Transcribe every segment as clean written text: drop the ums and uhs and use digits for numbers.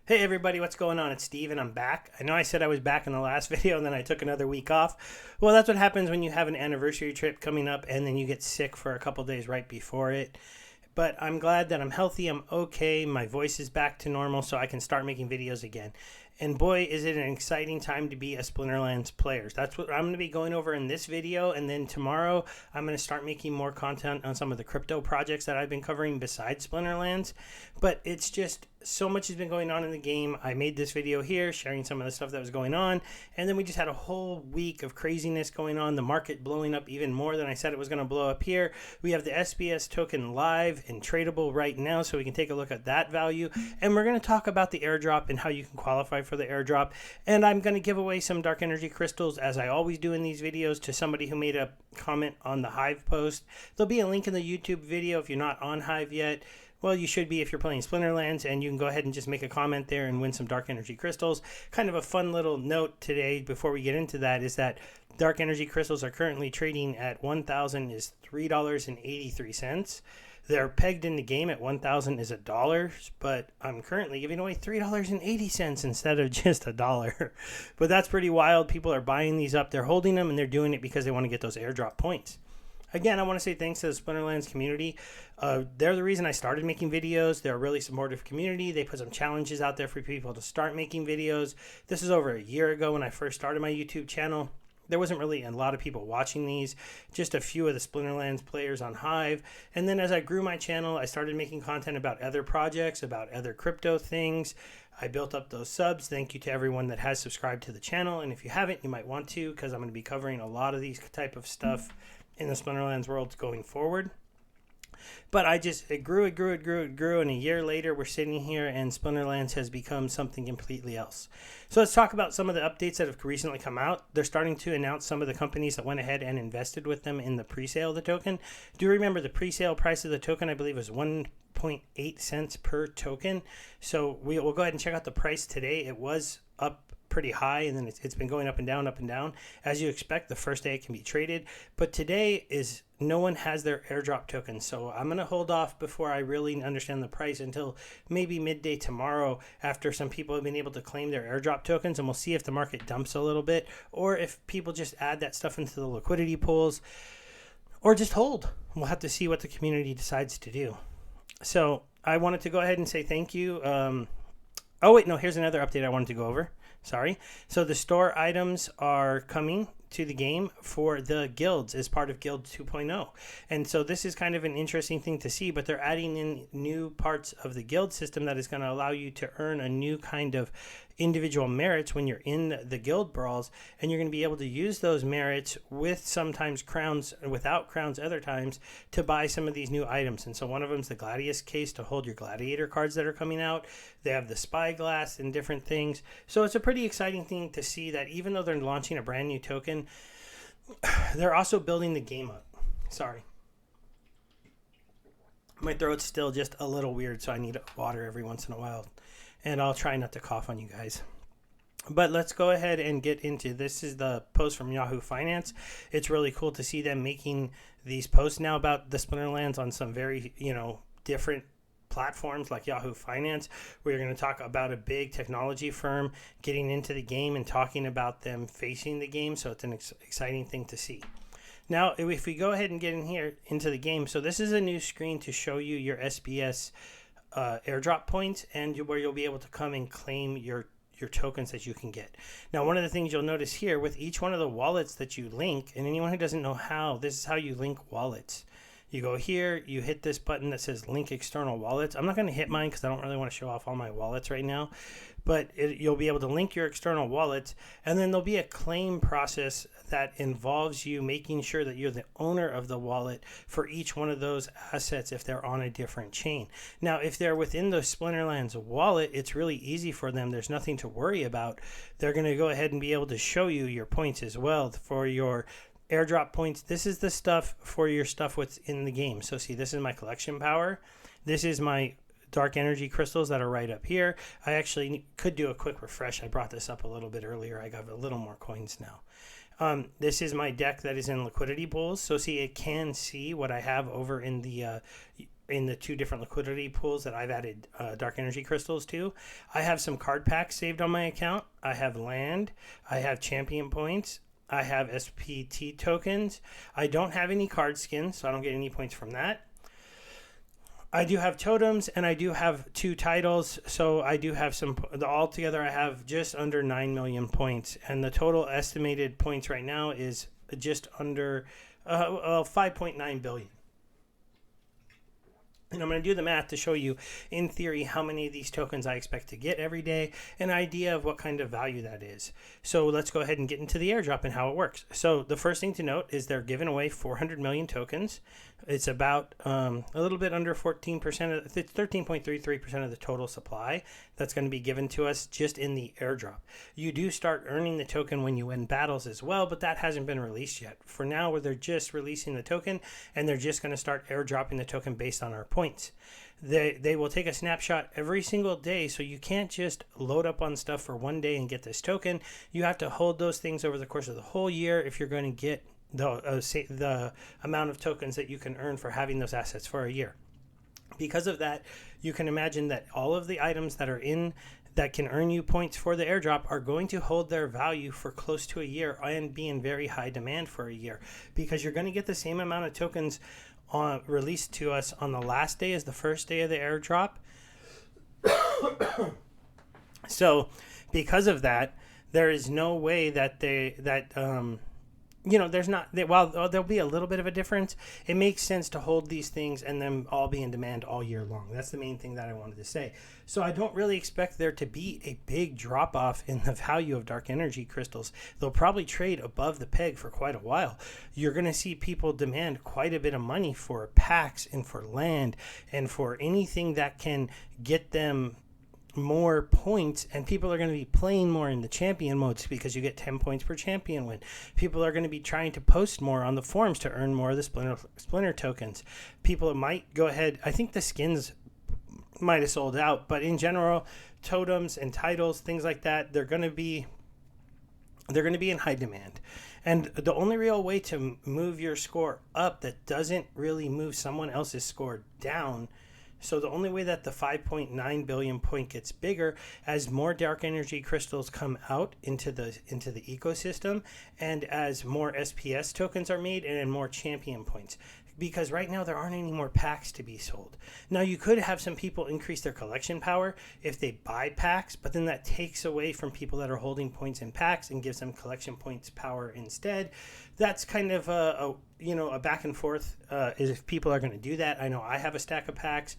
Hey everybody, what's going on? It's Steve and I'm back. I know I said I was back in the last video and then I took another week off. Well, that's what happens when you have an anniversary trip coming up and then you get sick for a couple days right before it. But I'm glad that I'm healthy, I'm okay, my voice is back to normal so I can start making videos again. And boy, is it an exciting time to be a Splinterlands player. That's what I'm going to be going over in this video. And then tomorrow, I'm going to start making more content on some of the crypto projects that I've been covering besides Splinterlands. But it's just so much has been going on in the game. I made this video here sharing some of the stuff that was going on. And then we just had a whole week of craziness going on. The market blowing up even more than I said it was going to blow up here. We have the SPS token live and tradable right now, so we can take a look at that value. And we're going to talk about the airdrop and how you can qualify for the airdrop. And I'm going to give away some dark energy crystals, as I always do in these videos, to somebody who made a comment on the Hive post. There'll be a link in the YouTube video if you're not on Hive yet. Well, you should be if you're playing Splinterlands, and you can go ahead and just make a comment there and win some dark energy crystals. Kind of a fun little note today before we get into that is that dark energy crystals are currently trading at 1,000 is $3.83. They're pegged in the game at 1,000 is $1, but I'm currently giving away $3.80 instead of just $1. But that's pretty wild. People are buying these up. They're holding them, and they're doing it because they want to get those airdrop points. Again, I want to say thanks to the Splinterlands community. They're the reason I started making videos. They're a really supportive community. They put some challenges out there for people to start making videos. This is over a year ago when I first started my YouTube channel. There wasn't really a lot of people watching these, just a few of the Splinterlands players on Hive. And then as I grew my channel, I started making content about other projects, about other crypto things. I built up those subs. Thank you to everyone that has subscribed to the channel. And if you haven't, you might want to, because I'm going to be covering a lot of these type of stuff in the Splinterlands world going forward. But it grew, and a year later we're sitting here and Splinterlands has become something completely else. So let's talk about some of the updates that have recently come out. They're starting to announce some of the companies that went ahead and invested with them in the pre-sale of the token. Do you remember the pre-sale price of the token? I believe was 1.8 cents per token. So we'll go ahead and check out the price today. It was up pretty high, and then it's been going up and down. As you expect, the first day it can be traded. But today is no one has their airdrop token, so I'm going to hold off before I really understand the price until maybe midday tomorrow, after some people have been able to claim their airdrop tokens, and we'll see if the market dumps a little bit or if people just add that stuff into the liquidity pools or just hold. We'll have to see what the community decides to do. So I wanted to go ahead and say thank you. Oh wait, no, here's another update I wanted to go over. Sorry. So the store items are coming to the game for the guilds as part of Guild 2.0. And so this is kind of an interesting thing to see, but they're adding in new parts of the guild system that is going to allow you to earn a new kind of individual merits when you're in the guild brawls, and you're going to be able to use those merits with sometimes crowns, without crowns other times, to buy some of these new items. And so one of them is the Gladius case to hold your gladiator cards that are coming out. They have the spyglass and different things. So it's a pretty exciting thing to see that even though they're launching a brand new token, they're also building the game up. Sorry. My throat's still just a little weird, so I need water every once in a while. And I'll try not to cough on you guys. But let's go ahead and get into this. Is the post from Yahoo Finance. It's really cool to see them making these posts now about the Splinterlands on some very, different platforms like Yahoo Finance. We're going to talk about a big technology firm getting into the game and talking about them facing the game. So it's an exciting thing to see. Now, if we go ahead and get in here into the game, so this is a new screen to show you your SPS airdrop points and where you'll be able to come and claim your tokens that you can get. Now, one of the things you'll notice here with each one of the wallets that you link, and anyone who doesn't know how, this is how you link wallets. You go here, you hit this button that says link external wallets. I'm not going to hit mine because I don't really want to show off all my wallets right now, but you'll be able to link your external wallets, and then there'll be a claim process that involves you making sure that you're the owner of the wallet for each one of those assets if they're on a different chain. Now, if they're within the Splinterlands wallet, it's really easy for them. There's nothing to worry about. They're going to go ahead and be able to show you your points as well for your airdrop points. This is the stuff for your stuff what's in the game. So see, this is my collection power. This is my dark energy crystals that are right up here. I actually could do a quick refresh. I brought this up a little bit earlier. I got a little more coins now. This is my deck that is in liquidity pools. So see, it can see what I have over in the in the 2 different liquidity pools that I've added dark energy crystals to. I have some card packs saved on my account. I have land. I have champion points. I have SPT tokens. I don't have any card skins, so I don't get any points from that. I do have totems, and I do have 2 titles, so I do have some. Altogether, I have just under 9 million points, and the total estimated points right now is just under 5.9 billion. And I'm going to do the math to show you, in theory, how many of these tokens I expect to get every day, an idea of what kind of value that is. So let's go ahead and get into the airdrop and how it works. So the first thing to note is they're giving away 400 million tokens. It's about a little bit under 14%, it's 13.33% of the total supply that's going to be given to us just in the airdrop. You do start earning the token when you win battles as well, but that hasn't been released yet. For now, where they're just releasing the token, and they're just going to start airdropping the token based on our points. They will take a snapshot every single day, so you can't just load up on stuff for one day and get this token. You have to hold those things over the course of the whole year if you're going to get the amount of tokens that you can earn for having those assets for a year. Because of that, you can imagine that all of the items that are in that can earn you points for the airdrop are going to hold their value for close to a year and be in very high demand for a year, because you're going to get the same amount of tokens released to us on the last day as the first day of the airdrop. So because of that, there is no way that there's not, while there'll be a little bit of a difference, it makes sense to hold these things and then all be in demand all year long. That's the main thing that I wanted to say. So I don't really expect there to be a big drop off in the value of dark energy crystals. They'll probably trade above the peg for quite a while. You're going to see people demand quite a bit of money for packs and for land and for anything that can get them more points, and people are going to be playing more in the champion modes because you get 10 points per champion win. People are going to be trying to post more on the forums to earn more of the splinter tokens. People might go ahead, I think the skins might have sold out, but in general, totems and titles, things like that, they're going to be in high demand. And the only real way to move your score up that doesn't really move someone else's score down, so the only way that the 5.9 billion point gets bigger as more dark energy crystals come out into the ecosystem, and as more SPS tokens are made and more champion points. Because right now there aren't any more packs to be sold. Now you could have some people increase their collection power if they buy packs, but then that takes away from people that are holding points in packs and gives them collection points power instead. That's kind of a back and forth is if people are going to do that. I know I have a stack of packs.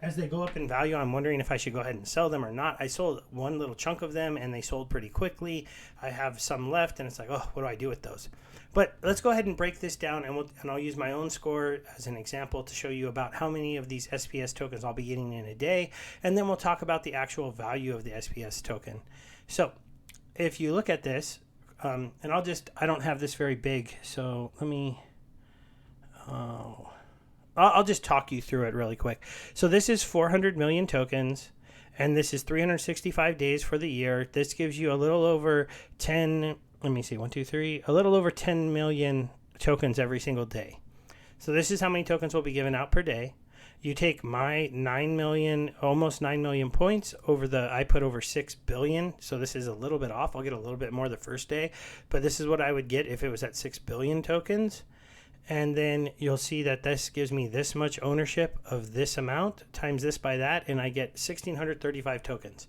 As they go up in value, I'm wondering if I should go ahead and sell them or not. I sold one little chunk of them and they sold pretty quickly. I have some left and it's like, oh, what do I do with those? But let's go ahead and break this down, and I'll use my own score as an example to show you about how many of these SPS tokens I'll be getting in a day, and then we'll talk about the actual value of the SPS token. So if you look at this, and I don't have this very big, so let me, I'll just talk you through it really quick. So this is 400 million tokens, and this is 365 days for the year. This gives you a little over 10, let me see, a little over 10 million tokens every single day. So this is how many tokens will be given out per day. You take my 9 million, almost 9 million points I put over 6 billion. So this is a little bit off. I'll get a little bit more the first day, but this is what I would get if it was at 6 billion tokens. And then you'll see that this gives me this much ownership of this amount times this by that, and I get 1,635 tokens.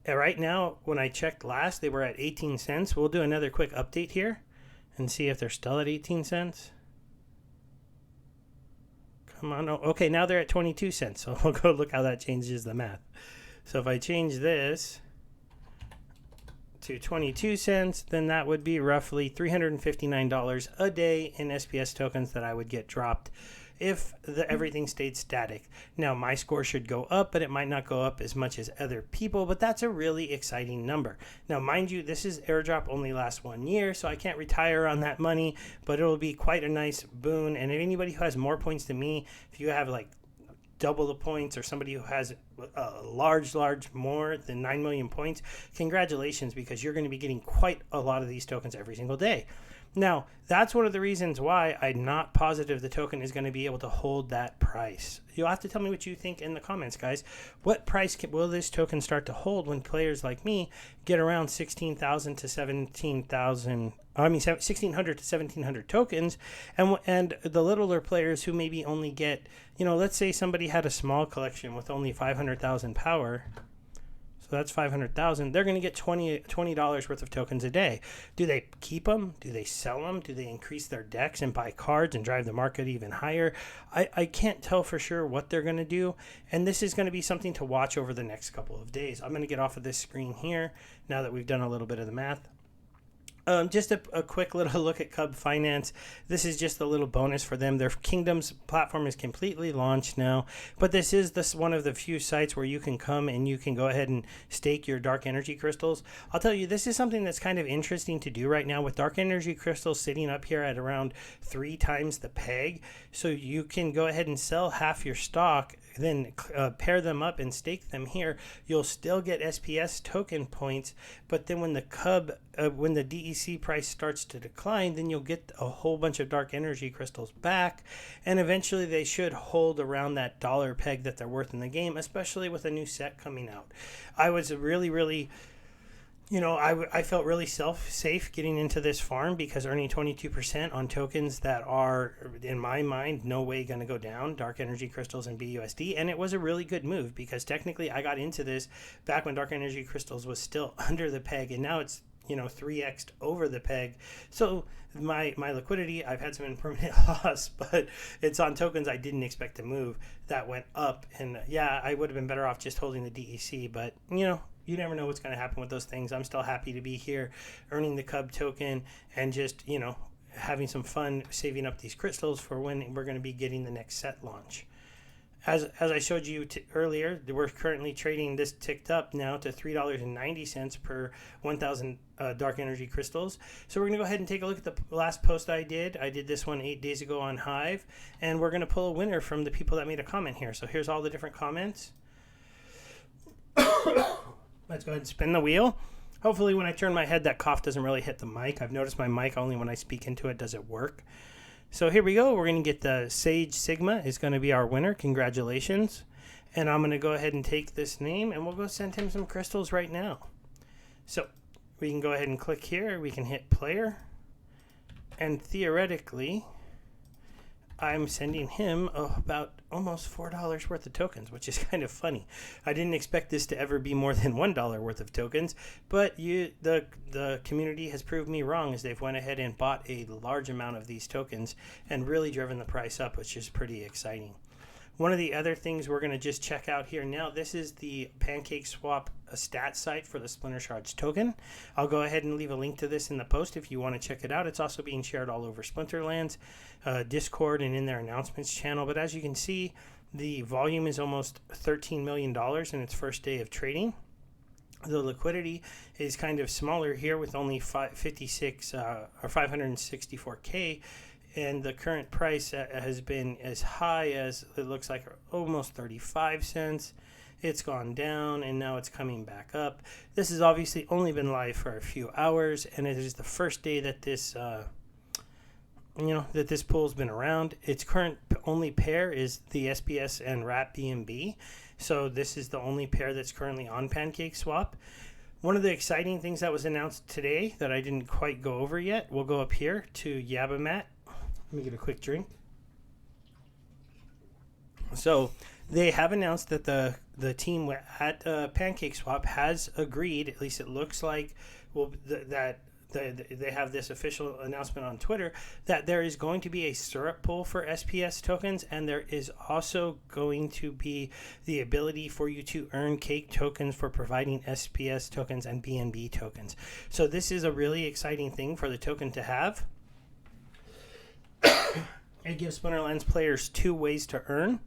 Right now, when I checked last, they were at 18 cents. We'll do another quick update here and see if they're still at 18 cents. Come on. Oh, okay, now they're at 22 cents. So we'll go look how that changes the math. So if I change this to 22 cents, then that would be roughly $359 a day in SPS tokens that I would get dropped if everything stayed static. Now, my score should go up, but it might not go up as much as other people, but that's a really exciting number. Now, mind you, this is airdrop only lasts 1 year, so I can't retire on that money, but it'll be quite a nice boon. And if anybody who has more points than me, if you have like double the points, or somebody who has large more than 9 million points, congratulations, because you're going to be getting quite a lot of these tokens every single day. Now, that's one of the reasons why I'm not positive the token is going to be able to hold that price. You'll have to tell me what you think in the comments, guys. What price will this token start to hold when players like me get around 16,000 to 17,000, 1,600 to 1,700 tokens, and the littler players who maybe only get, let's say somebody had a small collection with only 500,000 power. So that's 500,000. They're going to get $20 worth of tokens a day. Do they keep them? Do they sell them? Do they increase their decks and buy cards and drive the market even higher? I can't tell for sure what they're going to do. And this is going to be something to watch over the next couple of days. I'm going to get off of this screen here now that we've done a little bit of the math. Just a quick little look at Cub Finance. This is just a little bonus for them. Their Kingdoms platform is completely launched now, but this is one of the few sites where you can come and you can go ahead and stake your dark energy crystals. I'll tell you, this is something that's kind of interesting to do right now with dark energy crystals sitting up here at around 3 times the peg. So you can go ahead and sell half your stock, then pair them up and stake them here. You'll still get SPS token points, but then when the when the DEC price starts to decline, then you'll get a whole bunch of dark energy crystals back, and eventually they should hold around that dollar peg that they're worth in the game, especially with a new set coming out. I was really I felt really safe getting into this farm because earning 22% on tokens that are, in my mind, no way going to go down, dark energy crystals and BUSD. And it was a really good move because technically I got into this back when dark energy crystals was still under the peg, and now it's 3x'd over the peg. So my liquidity, I've had some impermanent loss, but it's on tokens I didn't expect to move that went up. And yeah, I would have been better off just holding the DEC, but you never know what's going to happen with those things. I'm still happy to be here earning the Cub token and just, having some fun saving up these crystals for when we're going to be getting the next set launch. As I showed you earlier, we're currently trading this ticked up now to $3.90 per 1,000 dark energy crystals. So we're going to go ahead and take a look at the last post I did. I did this one 8 days ago on Hive, and we're going to pull a winner from the people that made a comment here. So here's all the different comments. Let's go ahead and spin the wheel. Hopefully when I turn my head, that cough doesn't really hit the mic. I've noticed my mic, only when I speak into it does it work. So here we go. We're going to get the Sage Sigma is going to be our winner. Congratulations. And I'm going to go ahead and take this name, and we'll go send him some crystals right now. So we can go ahead and click here. We can hit player. And theoretically, I'm sending him about almost $4 worth of tokens, which is kind of funny. I didn't expect this to ever be more than $1 worth of tokens, but the community has proved me wrong as they've went ahead and bought a large amount of these tokens and really driven the price up, which is pretty exciting. One of the other things we're going to just check out here now, this is the PancakeSwap stat site for the Splinter Shards token. I'll go ahead and leave a link to this in the post if you want to check it out. It's also being shared all over Splinterlands, Discord, and in their announcements channel. But as you can see, the volume is almost $13 million in its first day of trading. The liquidity is kind of smaller here with only 564K. And the current price has been as high as, it looks like, almost 35 cents. It's gone down, and now it's coming back up. This has obviously only been live for a few hours, and it is the first day that this, that this pool's been around. Its current only pair is the SPS and Wrap BNB. So this is the only pair that's currently on PancakeSwap. One of the exciting things that was announced today that I didn't quite go over yet, we'll go up here to Yabamat. Let me get a quick drink. So they have announced that the team at PancakeSwap has agreed, at least it looks like, that they have this official announcement on Twitter, that there is going to be a syrup pool for SPS tokens, and there is also going to be the ability for you to earn cake tokens for providing SPS tokens and BNB tokens. So this is a really exciting thing for the token to have. It gives Splinterlands players 2 ways to earn.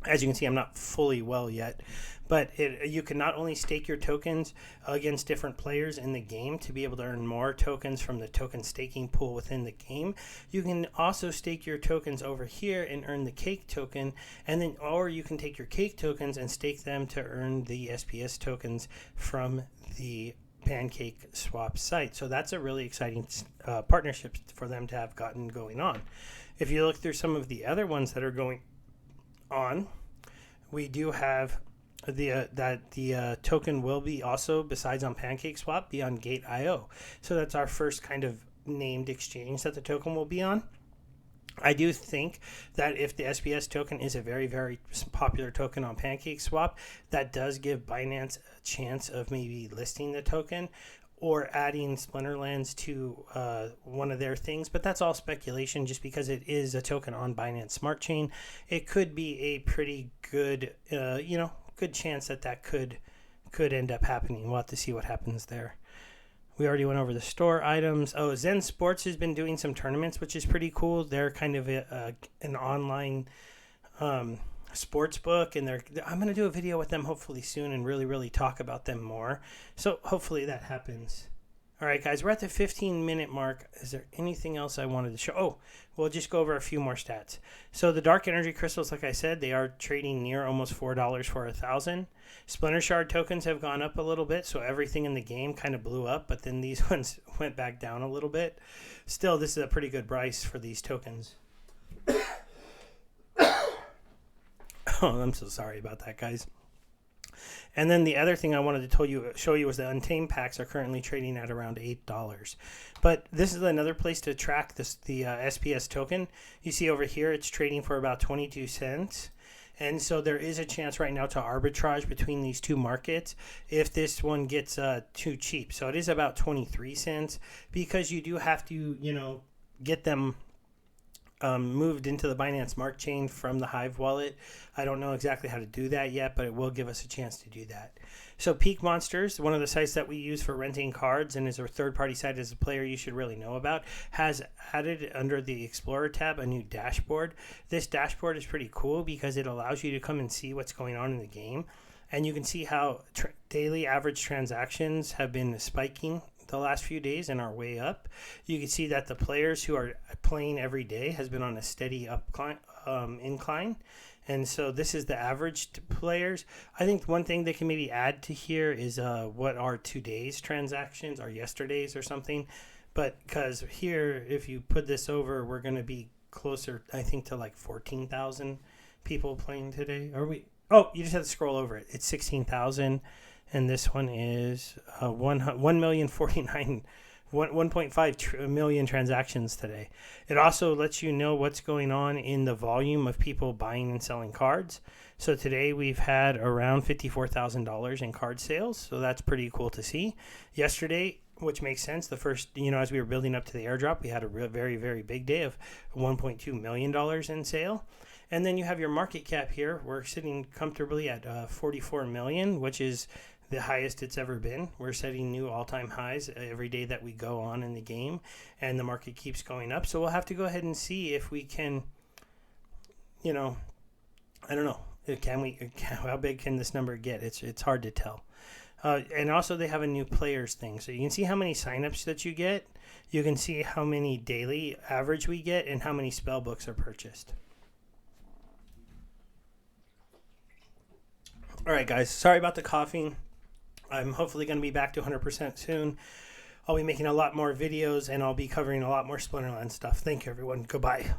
As you can see, I'm not fully well yet, but you can not only stake your tokens against different players in the game to be able to earn more tokens from the token staking pool within the game. You can also stake your tokens over here and earn the cake token, or you can take your cake tokens and stake them to earn the SPS tokens from the PancakeSwap site. So that's a really exciting partnership for them to have gotten going on. If you look through some of the other ones that are going on, we do have the token will be also, besides on PancakeSwap, be on Gate.io. So that's our first kind of named exchange that the token will be on. I do think that if the SPS token is a very, very popular token on PancakeSwap, that does give Binance a chance of maybe listing the token or adding Splinterlands to one of their things. But that's all speculation just because it is a token on Binance Smart Chain. It could be a pretty good, good chance that could end up happening. We'll have to see what happens there. We already went over the store items. Oh, Zen Sports has been doing some tournaments, which is pretty cool. They're kind of an online sports book, and I'm going to do a video with them hopefully soon and really, really talk about them more. So hopefully that happens. All right, guys, we're at the 15-minute mark. Is there anything else I wanted to show? Oh, we'll just go over a few more stats. So the dark energy crystals, like I said, they are trading near almost $4 for 1,000. Splinter Shard tokens have gone up a little bit, so everything in the game kind of blew up, but then these ones went back down a little bit. Still, this is a pretty good price for these tokens. Oh, I'm so sorry about that, guys. And then the other thing I wanted to show you was the Untamed packs are currently trading at around $8. But this is another place to track the SPS token. You see over here, it's trading for about 22 cents. And so there is a chance right now to arbitrage between these two markets if this one gets too cheap. So it is about 23 cents because you do have to, get them moved into the Binance Smart Chain from the Hive wallet. I don't know exactly how to do that yet, but it will give us a chance to do that. So Peak Monsters, one of the sites that we use for renting cards and is a third-party site as a player you should really know about, has added under the Explorer tab a new dashboard. This dashboard is pretty cool because it allows you to come and see what's going on in the game. And you can see how daily average transactions have been spiking the last few days and are way up. You can see that the players who are playing every day has been on a steady incline. And so this is the average players. I think one thing they can maybe add to here is what are today's transactions or yesterday's or something. But because here, if you put this over, we're going to be closer, I think, to like 14,000 people playing today. Are we? Oh, you just have to scroll over it. It's 16,000. And this one is 1.5 million transactions today. It also lets you know what's going on in the volume of people buying and selling cards. So today we've had around $54,000 in card sales. So that's pretty cool to see. Yesterday, which makes sense, the first, as we were building up to the airdrop, we had a very, very big day of $1.2 million in sale. And then you have your market cap here. We're sitting comfortably at 44 million, which is the highest it's ever been. We're setting new all-time highs every day that we go on in the game, and the market keeps going up. So we'll have to go ahead and see if we can, I don't know, how big can this number get? It's hard to tell. And also they have a new players thing. So you can see how many signups that you get. You can see how many daily average we get and how many spell books are purchased. All right, guys, sorry about the coughing. I'm hopefully going to be back to 100% soon. I'll be making a lot more videos, and I'll be covering a lot more Splinterlands stuff. Thank you, everyone. Goodbye.